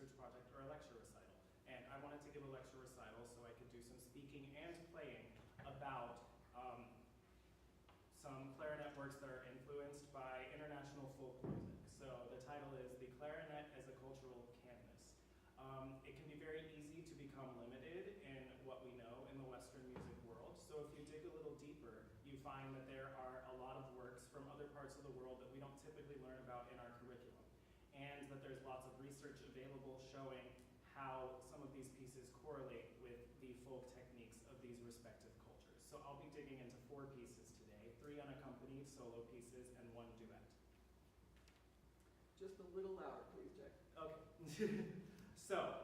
research project or a lecture recital. And I wanted to give a lecture recital so I could do some speaking and playing about some clarinet works that are influenced by international folk music. So the title is The Clarinet as a Cultural Canvas. It can be very easy to become limited in what we know in the Western music world. So if you dig a little deeper, you find that there are a lot of works from other parts of the world that we don't typically learn about in our curriculum. And that there's lots of research available showing how some of these pieces correlate with the folk techniques of these respective cultures. So I'll be digging into 4 pieces today, 3 unaccompanied solo pieces and 1 duet. Just a little louder, please, Jack. Okay. So,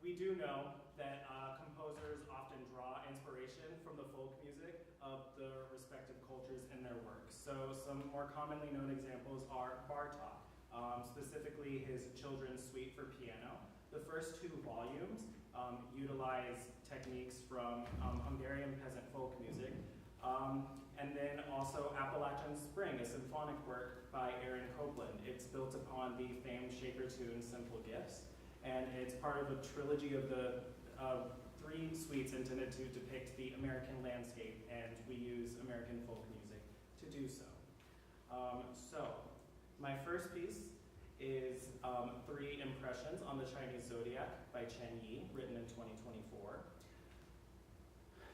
we do know that composers often draw inspiration from the folk music of the respective cultures in their works. So some more commonly known examples are Bartók, specifically his Children's Suite for piano. The first 2 volumes utilize techniques from Hungarian peasant folk music. And then also Appalachian Spring, a symphonic work by Aaron Copland. It's built upon the famed Shaker tune Simple Gifts, and it's part of a trilogy of the 3 suites intended to depict the American landscape, and we use American folk music to do so. So my first piece is 3 Impressions on the Chinese Zodiac by Chen Yi, written in 2024.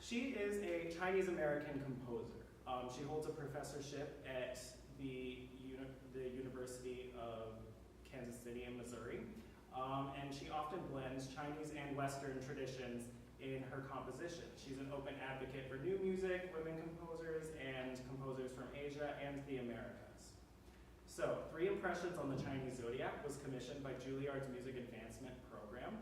She is a Chinese-American composer. She holds a professorship at the University of Kansas City in Missouri, and she often blends Chinese and Western traditions in her composition. She's an open advocate for new music, women composers, and composers from Asia and the Americas. So, 3 Impressions on the Chinese Zodiac was commissioned by Juilliard's Music Advancement Program.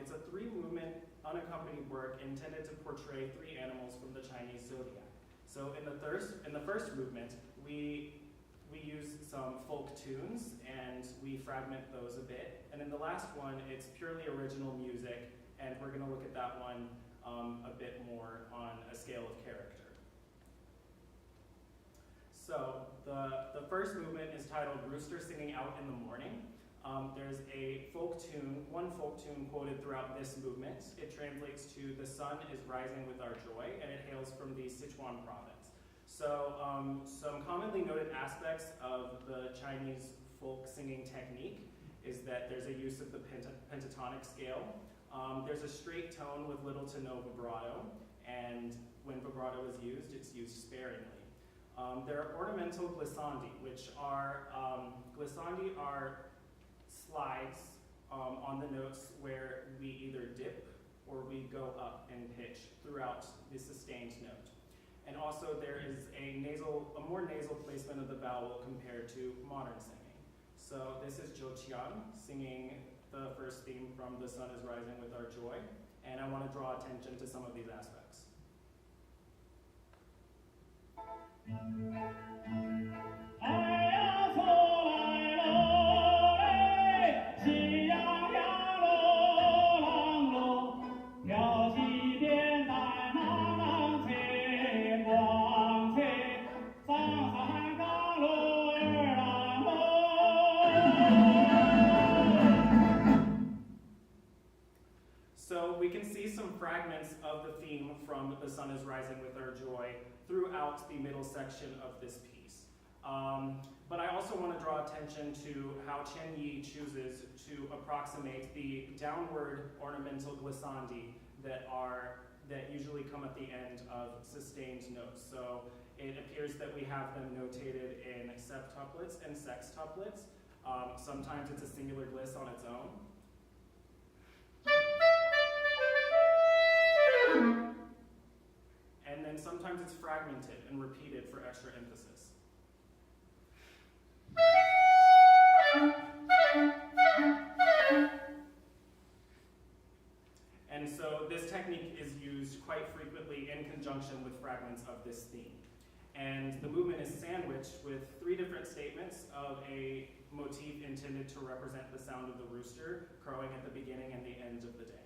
It's a 3-movement, unaccompanied work intended to portray 3 animals from the Chinese zodiac. So in the first movement, we use some folk tunes and we fragment those a bit. And in the last one, it's purely original music, and we're going to look at that one a bit more on a scale of character. So the first movement is titled Rooster Singing Out in the Morning. There's a folk tune, one folk tune quoted throughout this movement. It translates to "The sun is rising with our joy," and it hails from the Sichuan province. So some commonly noted aspects of the Chinese folk singing technique is that there's a use of the pentatonic scale. There's a straight tone with little to no vibrato, and when vibrato is used, it's used sparingly. There are ornamental glissandi, which are, glissandi are slides on the notes where we either dip or we go up in pitch throughout the sustained note. And also there is a more nasal placement of the vowel compared to modern singing. So this is Zhou Qian singing the first theme from "The Sun is Rising with Our Joy," and I want to draw attention to some of these aspects. So we can see some fragments of the theme from "The Sun is Rising with Our Joy" throughout the middle section of this piece. But I also want to draw attention to how Chen Yi chooses to approximate the downward ornamental glissandi that usually come at the end of sustained notes. So it appears that we have them notated in septuplets and sextuplets. Sometimes it's a singular gliss on its own. And then sometimes it's fragmented and repeated for extra emphasis. And so this technique is used quite frequently in conjunction with fragments of this theme. And the movement is sandwiched with 3 different statements of a motif intended to represent the sound of the rooster crowing at the beginning and the end of the day.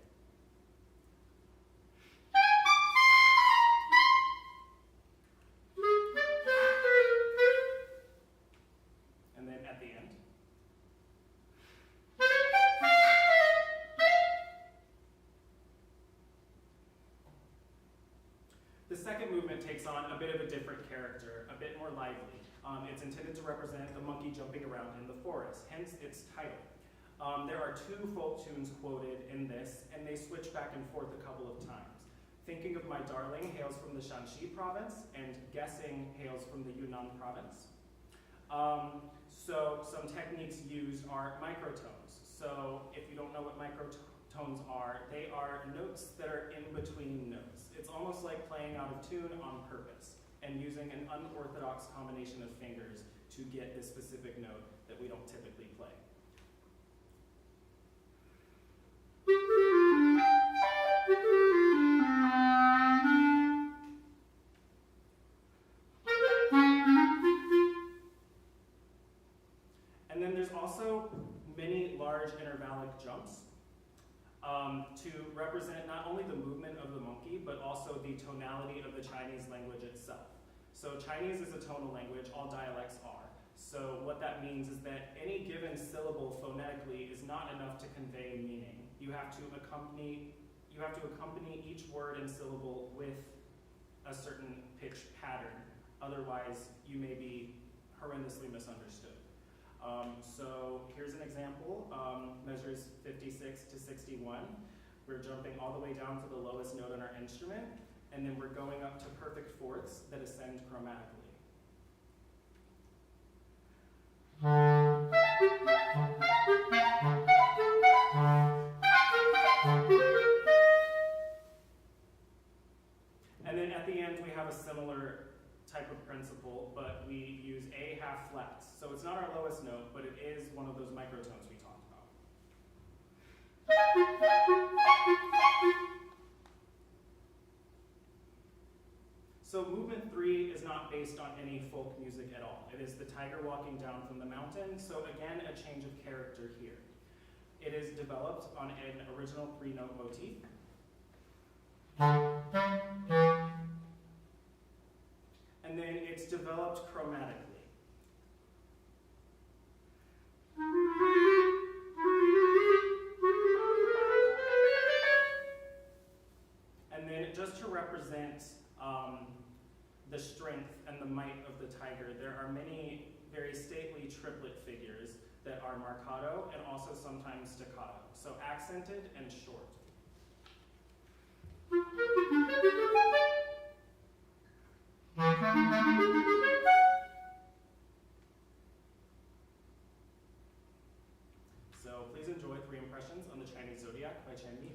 And then at the end. second movement takes on a bit of a different character, a bit more lively. It's intended to represent the monkey jumping around in the forest, hence its title. There are two folk tunes quoted in this, and they switch back and forth a couple of times. Thinking of My Darling hails from the Shanxi province, and Guessing hails from the Yunnan province. So some techniques used are microtones. So if you don't know what microtones are, they are notes that are in between notes. It's almost like playing out of tune on purpose and using an unorthodox combination of fingers to get this specific note that we don't typically play. And then there's also many large intervallic jumps to represent not only the movement of the monkey, but also the tonality of the Chinese language itself. So Chinese is a tonal language, all dialects are. So what that means is that any given syllable phonetically is not enough to convey meaning. You have to accompany each word and syllable with a certain pitch pattern. Otherwise, you may be horrendously misunderstood. So here's an example, measures 56 to 61. We're jumping all the way down to the lowest note on our instrument, and then we're going up to perfect fourths that ascend chromatically. And then at the end, we have a similar type of principle, but we use A half flats. So it's not our lowest note, but it is one of those microtones we talked about. So movement 3 is not based on any folk music at all. It is the tiger walking down from the mountain, so again, a change of character here. It is developed on an original 3-note motif. And then it's developed chromatically. And then just to represent the strength and the might of the tiger, there are many very stately triplet figures that are marcato and also sometimes staccato, so accented and short. So please enjoy 3 Impressions on the Chinese Zodiac by Chen Yi.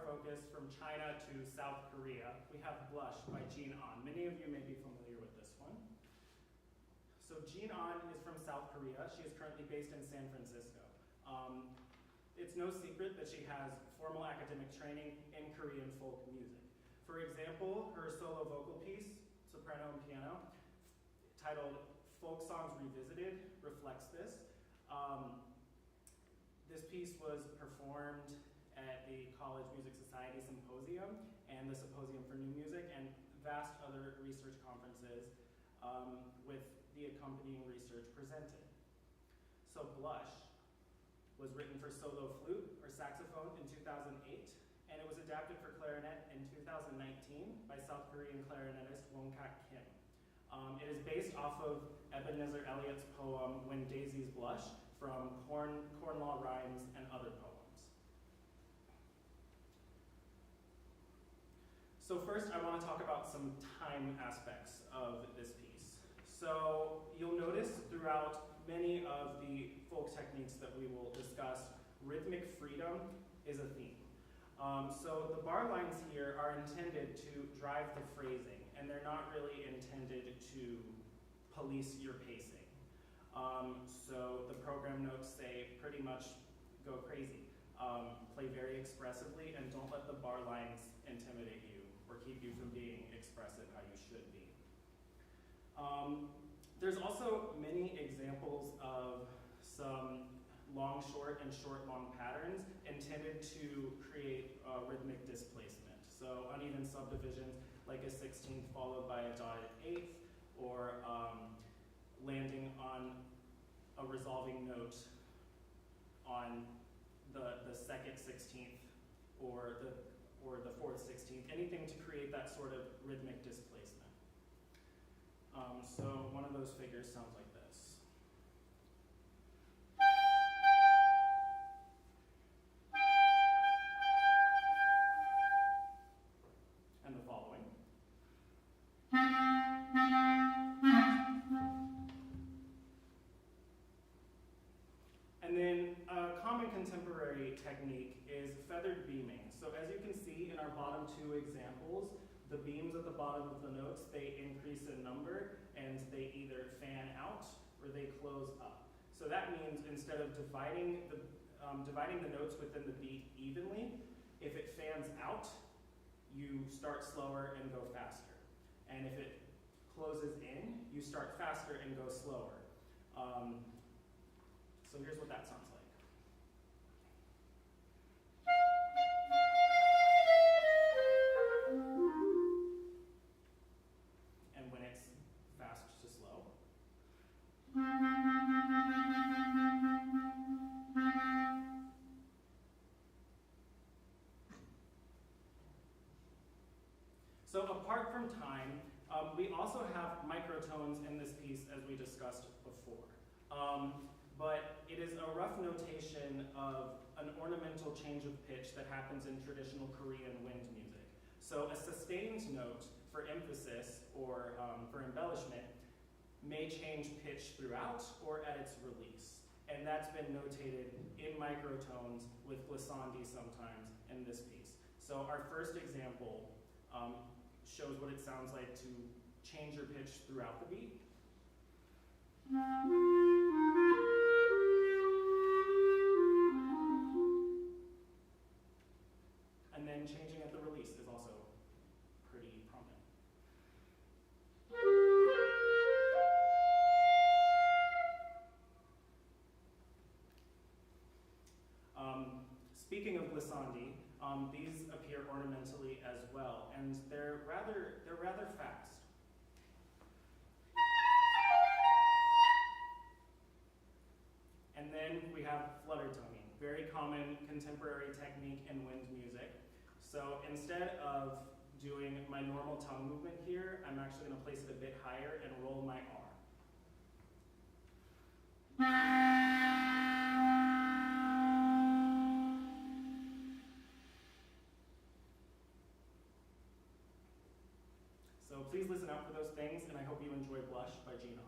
focus from China to South Korea, we have Blush by Jean An. Many of you may be familiar with this one. So Jean An is from South Korea. She is currently based in San Francisco. It's no secret that she has formal academic training in Korean folk music. For example, her solo vocal piece, soprano and piano, titled Folk Songs Revisited, reflects this. This piece was performed at the College Music Society Symposium and the Symposium for New Music and vast other research conferences with the accompanying research presented. So Blush was written for solo flute or saxophone in 2008, and it was adapted for clarinet in 2019 by South Korean clarinetist Wong-Kak Kim. It is based off of Ebenezer Elliott's poem When Daisies Blush from Cornlaw Rhymes and Other Poems. So first I want to talk about some time aspects of this piece. So you'll notice throughout many of the folk techniques that we will discuss, rhythmic freedom is a theme. So the bar lines here are intended to drive the phrasing, and they're not really intended to police your pacing. So the program notes say pretty much go crazy. Play very expressively, and don't let the bar lines intimidate you or keep you from being expressive how you should be. There's also many examples of some long, short, and short, long patterns intended to create rhythmic displacement. So uneven subdivisions like a 16th followed by a dotted 8th, or landing on a resolving note on the second 16th or the fourth 16th, anything to create that sort of rhythmic displacement. So one of those figures sounds like this. And the following. And then a common contemporary technique is feathered beaming. So as you can see in our bottom two examples, the beams at the bottom of the notes, they increase in number, and they either fan out or they close up. So that means instead of dividing the notes within the beat evenly, if it fans out, you start slower and go faster. And if it closes in, you start faster and go slower. So here's what that sounds like. And when it's fast to slow. So apart from time, we also have microtones in this piece as we discussed before. But it is a rough notation of an ornamental change of pitch that happens in traditional Korean wind music. So a sustained note for emphasis or for embellishment may change pitch throughout or at its release. And that's been notated in microtones with glissandi sometimes in this piece. So our first example shows what it sounds like to change your pitch throughout the beat. And then changing at the release is also pretty prominent. Speaking of glissandi, these appear ornamentally as well, and they're rather fast. And then we have flutter tonguing, very common contemporary technique in wind music. So instead of doing my normal tongue movement here, I'm actually going to place it a bit higher and roll my R. So please listen out for those things, and I hope you enjoy Blush by Jean An.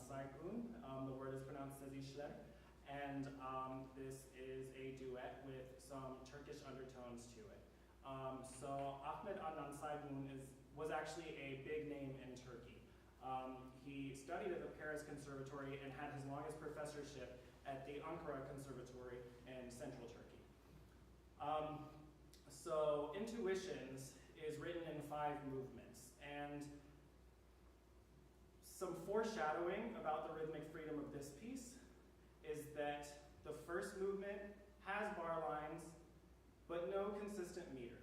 Nansaigun. The word is pronounced Sezişler. And this is a duet with some Turkish undertones to it. So Ahmet Nansaigun was actually a big name in Turkey. He studied at the Paris Conservatory and had his longest professorship at the Ankara Conservatory in central Turkey. So Intuitions is written in 5 movements, and some foreshadowing about the rhythmic freedom of this piece is that the first movement has bar lines, but no consistent meter,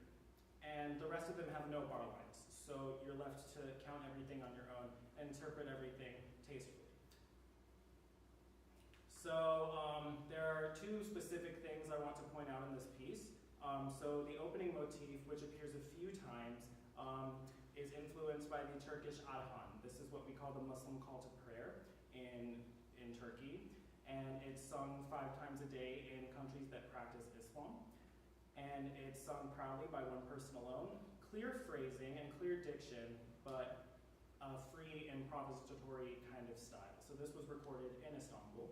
and the rest of them have no bar lines. So you're left to count everything on your own and interpret everything tastefully. So there are 2 specific things I want to point out in this piece. So the opening motif, which appears a few times, is influenced by the Turkish adhan. This is what we call the Muslim call to prayer in Turkey. And it's sung 5 times a day in countries that practice Islam. And it's sung proudly by one person alone. Clear phrasing and clear diction, but a free improvisatory kind of style. So this was recorded in Istanbul.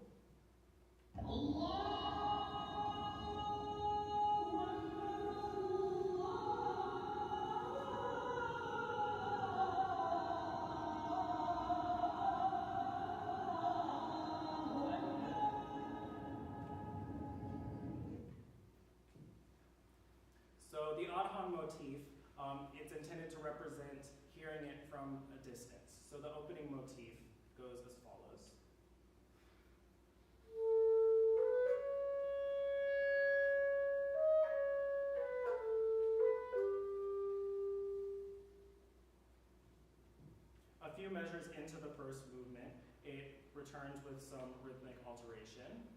So the adhan motif, it's intended to represent hearing it from a distance. So the opening motif goes as follows. A few measures into the first movement, it returns with some rhythmic alteration.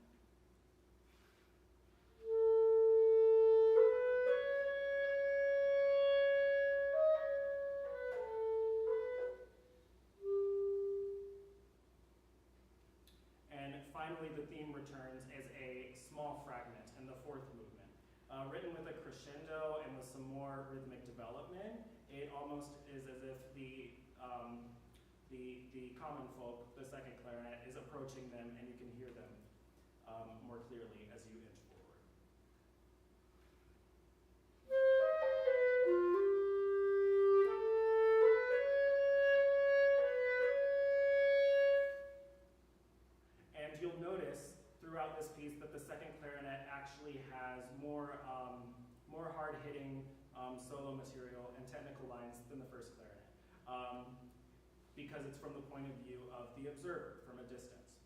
Finally, the theme returns as a small fragment in the 4th movement. Written with a crescendo and with some more rhythmic development, it almost is as if the common folk, the 2nd clarinet, is approaching them, and you can hear them more clearly as you inch forward. You'll notice throughout this piece that the 2nd clarinet actually has more hard-hitting solo material and technical lines than the 1st clarinet, because it's from the point of view of the observer from a distance.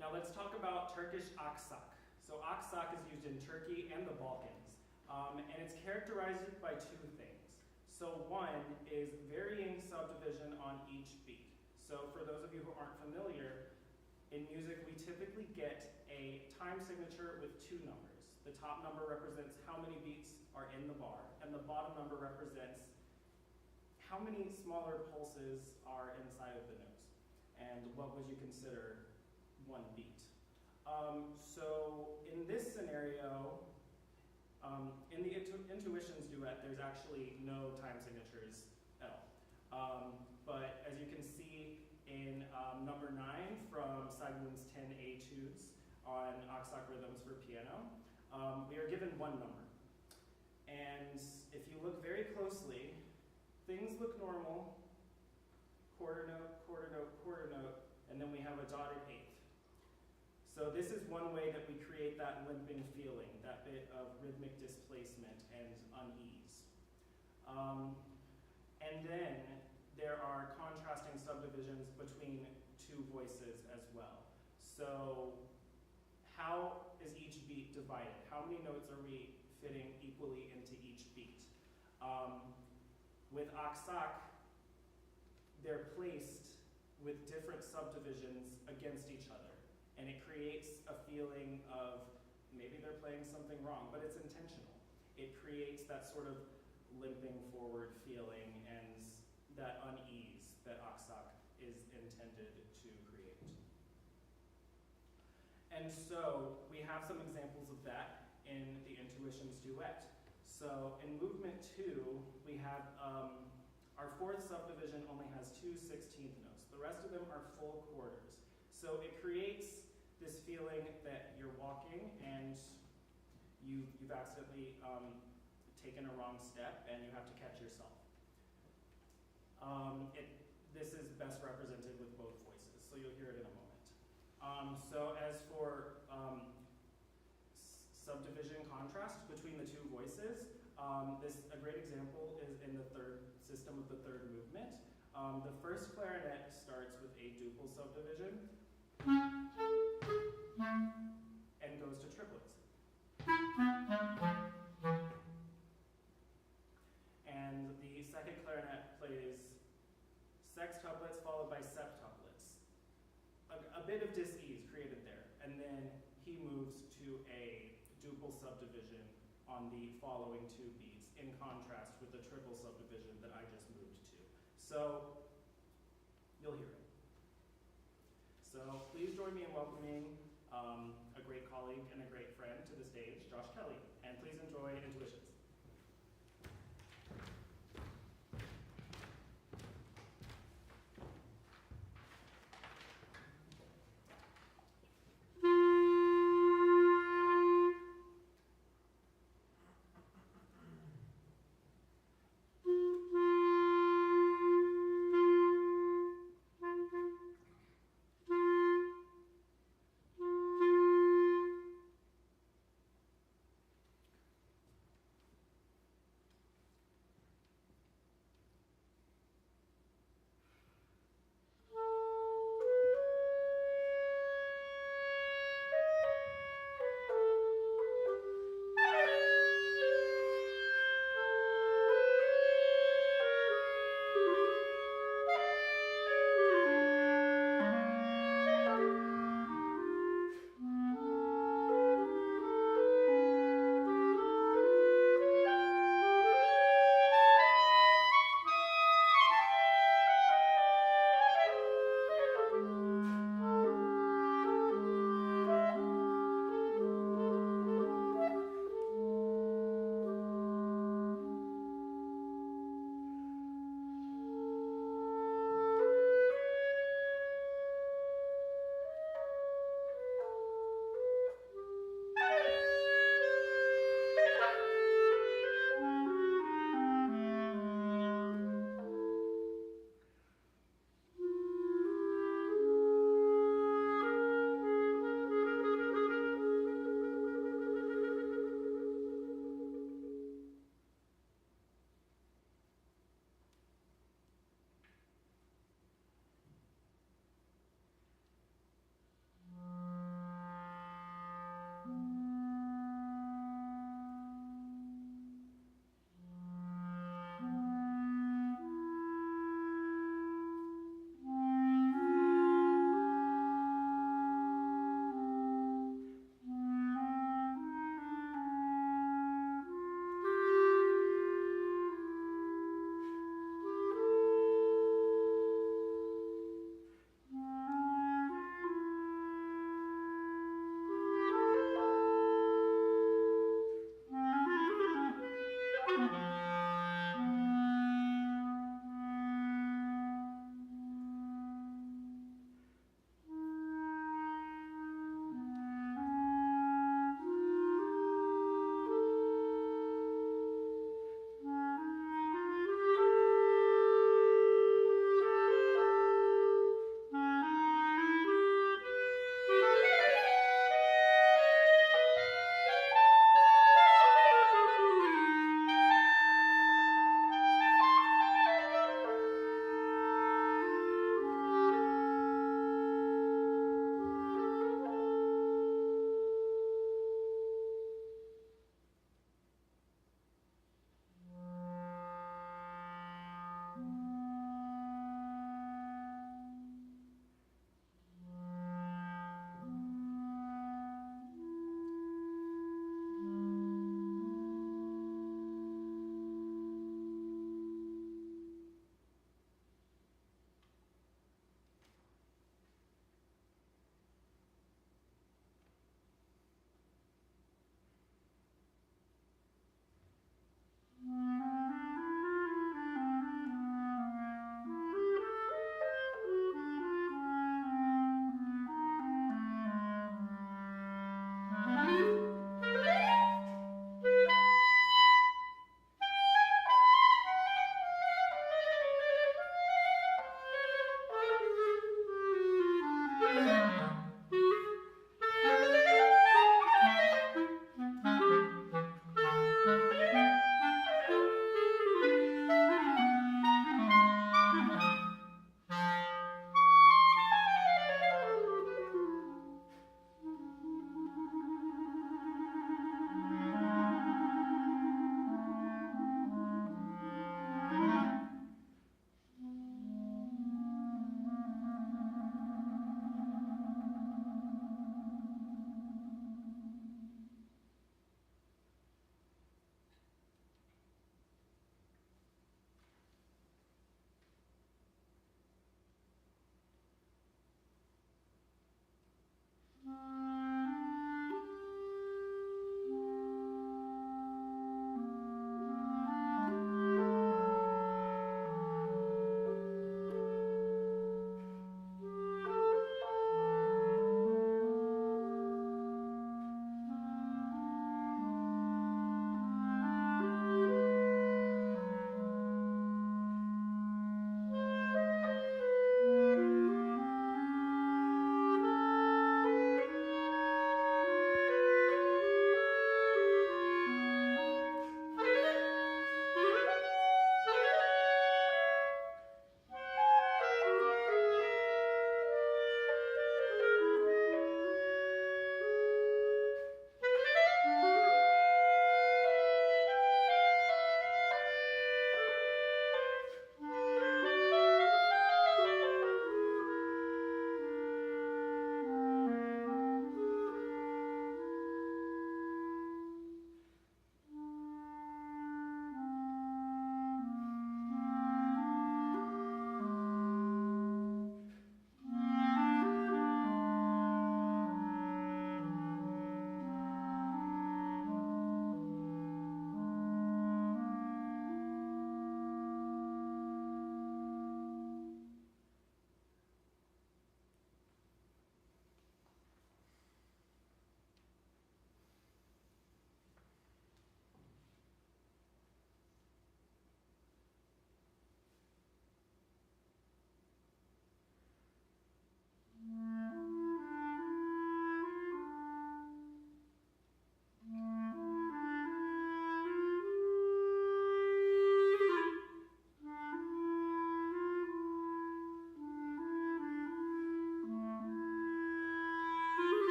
Now let's talk about Turkish aksak. So aksak is used in Turkey and the Balkans, and it's characterized by 2 things. So one is varying subdivision on each beat. So for those of you who aren't familiar, in music we typically get a time signature with 2 numbers. The top number represents how many beats are in the bar, and the bottom number represents how many smaller pulses are inside of the notes, and what would you consider 1 beat. So in this scenario, in the Intuitions duet, there's actually no time signatures at all. But as you can see in number 9 from Saigun's 10 etudes on aksak rhythms for piano, we are given 1 number. And if you look very closely, things look normal, quarter note, quarter note, quarter note, and then we have a dotted 8th. So this is one way that we create that limping feeling, that bit of rhythmic displacement and unease. And then there are contrasting subdivisions between 2 voices as well. So how is each beat divided? How many notes are we fitting equally into each beat? With aksak, they're placed with different subdivisions against each other. And it creates a feeling of maybe they're playing something wrong, but it's intentional. It creates that sort of limping forward feeling and that unease that aksak is intended to create. And so we have some examples of that in the Intuitions duet. So in movement 2, we have Our fourth subdivision only has 2 16th notes. The rest of them are full quarters. So it creates this feeling that you're walking and you've accidentally taken a wrong step and you have to catch yourself. This is best represented with both voices, so you'll hear it in a moment. So as for subdivision contrast between the two voices, a great example is in the third system of the third movement. The first clarinet starts with a duple subdivision and goes to triplets. And the second clarinet plays sextuplets followed by septuplets. A bit of dis-ease created there. And then he moves to a duple subdivision on the following 2 beats, in contrast with the triple subdivision that I just moved to. So you'll hear it. So please join me in welcoming a great colleague and a great friend to the stage, Josh Kelly, and please enjoy Intuitions.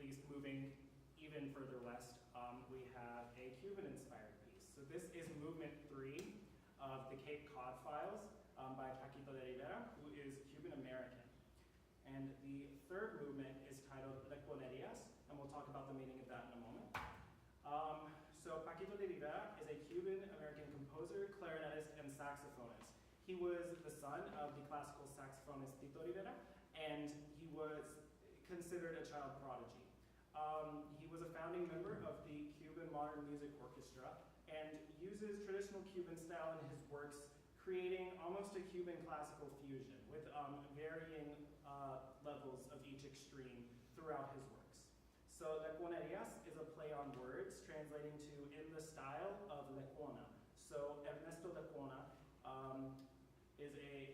least, moving even further west, we have a Cuban-inspired piece. So this is movement 3 of the Cape Cod Files by Paquito de Rivera, who is Cuban-American. And the third movement is titled Leconerias, and we'll talk about the meaning of that in a moment. So Paquito de Rivera is a Cuban-American composer, clarinetist, and saxophonist. He was the son of the classical saxophonist Tito Rivera, and he was considered a child prodigy. He was a founding member of the Cuban Modern Music Orchestra and uses traditional Cuban style in his works, creating almost a Cuban classical fusion with varying levels of each extreme throughout his works. So Leconerias is a play on words, translating to in the style of Lecona. So Ernesto Lecona is a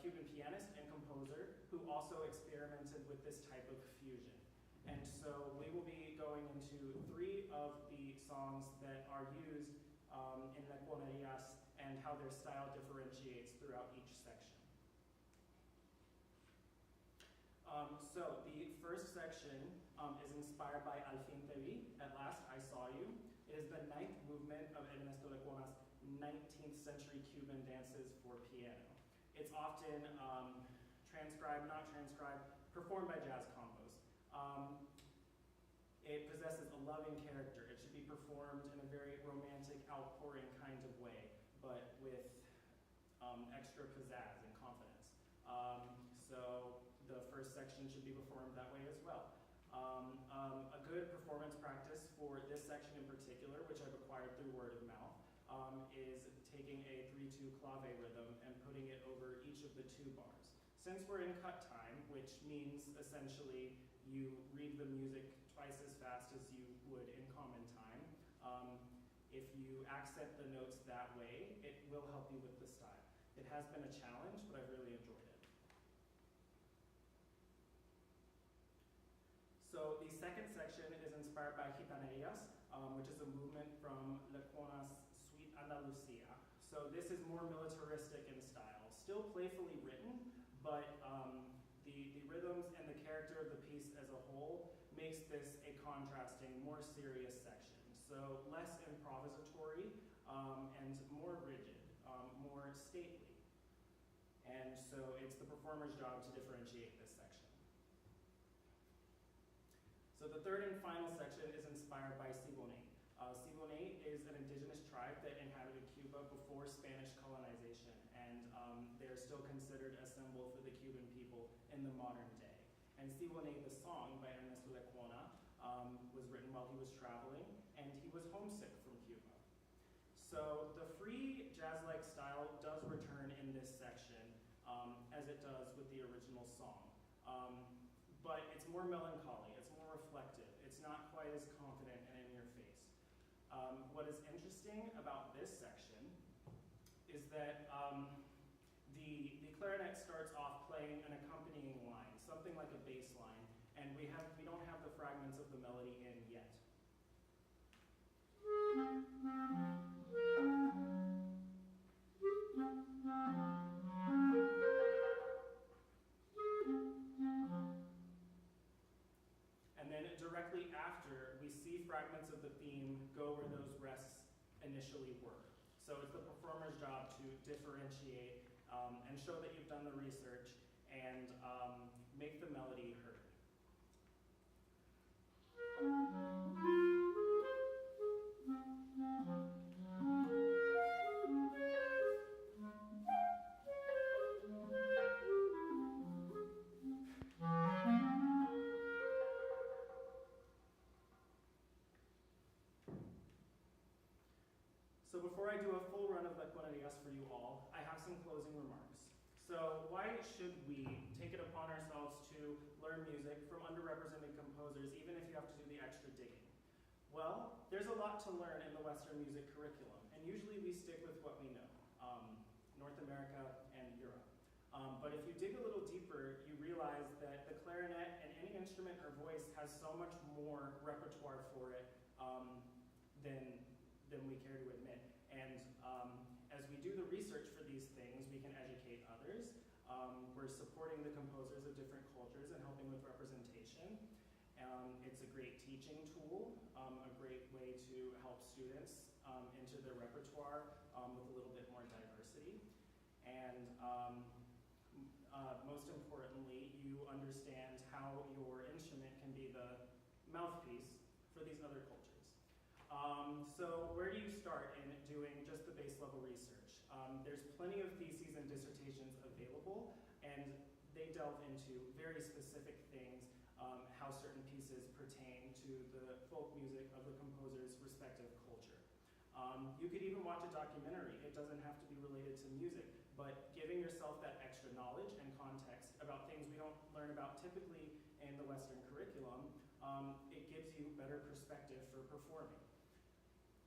Cuban pianist and composer who also experimented with this type of fusion. And so we will be going into 3 of the songs that are used in Leconerias and how their style differentiates throughout each section. So the first section is inspired by Al fin te vi, At Last I Saw You. It is the 9th movement of Ernesto Lecona's 19th century Cuban dances for piano. It's often transcribed, not transcribed, performed by jazz combos. It possesses a loving character. It should be performed in a very romantic, outpouring kind of way, but with extra pizzazz and confidence. So the first section should be performed that way as well. A good performance practice for this section in particular, which I've acquired through word of mouth, is taking a 3-2 clave rhythm and putting it over each of the 2 bars. Since we're in cut time, which means essentially you read the music twice as fast as you would in common time, if you accent the notes that way, it will help you with the style. It has been a challenge, but I've really enjoyed it. So the second section is inspired by Gitanerias, which is a movement from Lecona's Suite Andalucia. So this is more militaristic in style, still playfully written, but the rhythms and the character of the piece as a whole makes this a contrasting, more serious section. So less improvisatory and more rigid, more stately. And so it's the performer's job to differentiate this section. So the third and final section is inspired by Siboney. Siboney is an indigenous tribe that inhabited Cuba before Spanish colonization, and they're still considered a symbol for the Cuban people in the modern day. And Siboney, the song by Ernesto Lecona, was written while he was traveling, and he was homesick from Cuba. So the free jazz-like style does return in this section, as it does with the original song. But it's more melancholy, it's more reflective, it's not quite as confident and in your face. What is interesting about this section is that the clarinet starts off playing an accompanying line, something like a bass line, and we don't have the fragments of the melody in yet. And then directly after, we see fragments of the theme go where those rests initially were. So it's the performer's job to differentiate and show that you've done the research and make the melody heard. So before I do a full run of Leconerias for you all, I have some closing remarks. So why should we take it upon ourselves to learn music from underrepresented composers, even if you have to do the extra digging? Well, there's a lot to learn in the Western music curriculum, and usually we stick with what we know, North America and Europe. But if you dig a little deeper, you realize that the clarinet and any instrument or voice has so much more repertoire for it than we care to admit. And as we do the research for these things, we can educate others. We're supporting the composers of different cultures and helping with representation. It's a great teaching tool, a great way to help students into their repertoire with a little bit more diversity. And most importantly, you understand how your instrument can be the mouthpiece for these other cultures. So where do you start in doing just the base level research? There's plenty of theses and dissertations available, and they delve into very specific things, how certain pieces pertain to the folk music of the composer's respective culture. You could even watch a documentary. It doesn't have to be related to music, but giving yourself that extra knowledge and context about things we don't learn about typically in the Western curriculum, it gives you better perspective for performing.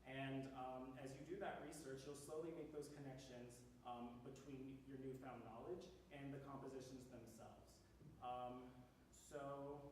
And as you do that research, you'll slowly make those connections between your newfound knowledge and the compositions themselves. So